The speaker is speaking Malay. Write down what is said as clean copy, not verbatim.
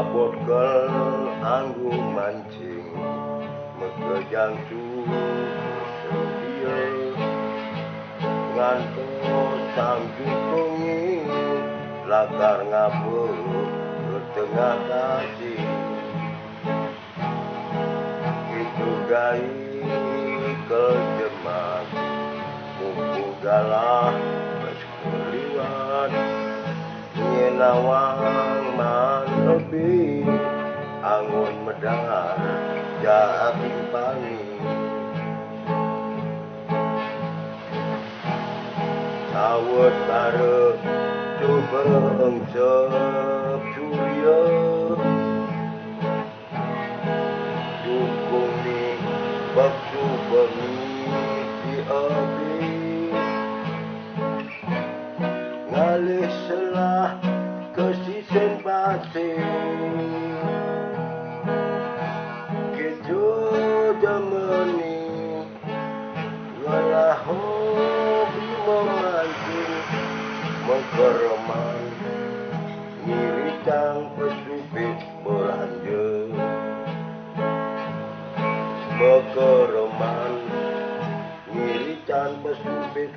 Botol anggung mancing megejang sedia ngantos sambil bengi lakar ngabur ke tengah kasih itu gai kejemas mumpung galah berkeliwat nyenawang manobi angun medar jati pangi sawet bareng coba engsep surya dukung ni baksu bengi di abi ngalih selah kesisen batin kejo jamani ngalah hobi memancing mengkereman ngiritang pesupit belanja mengkereman ngiritan pesupit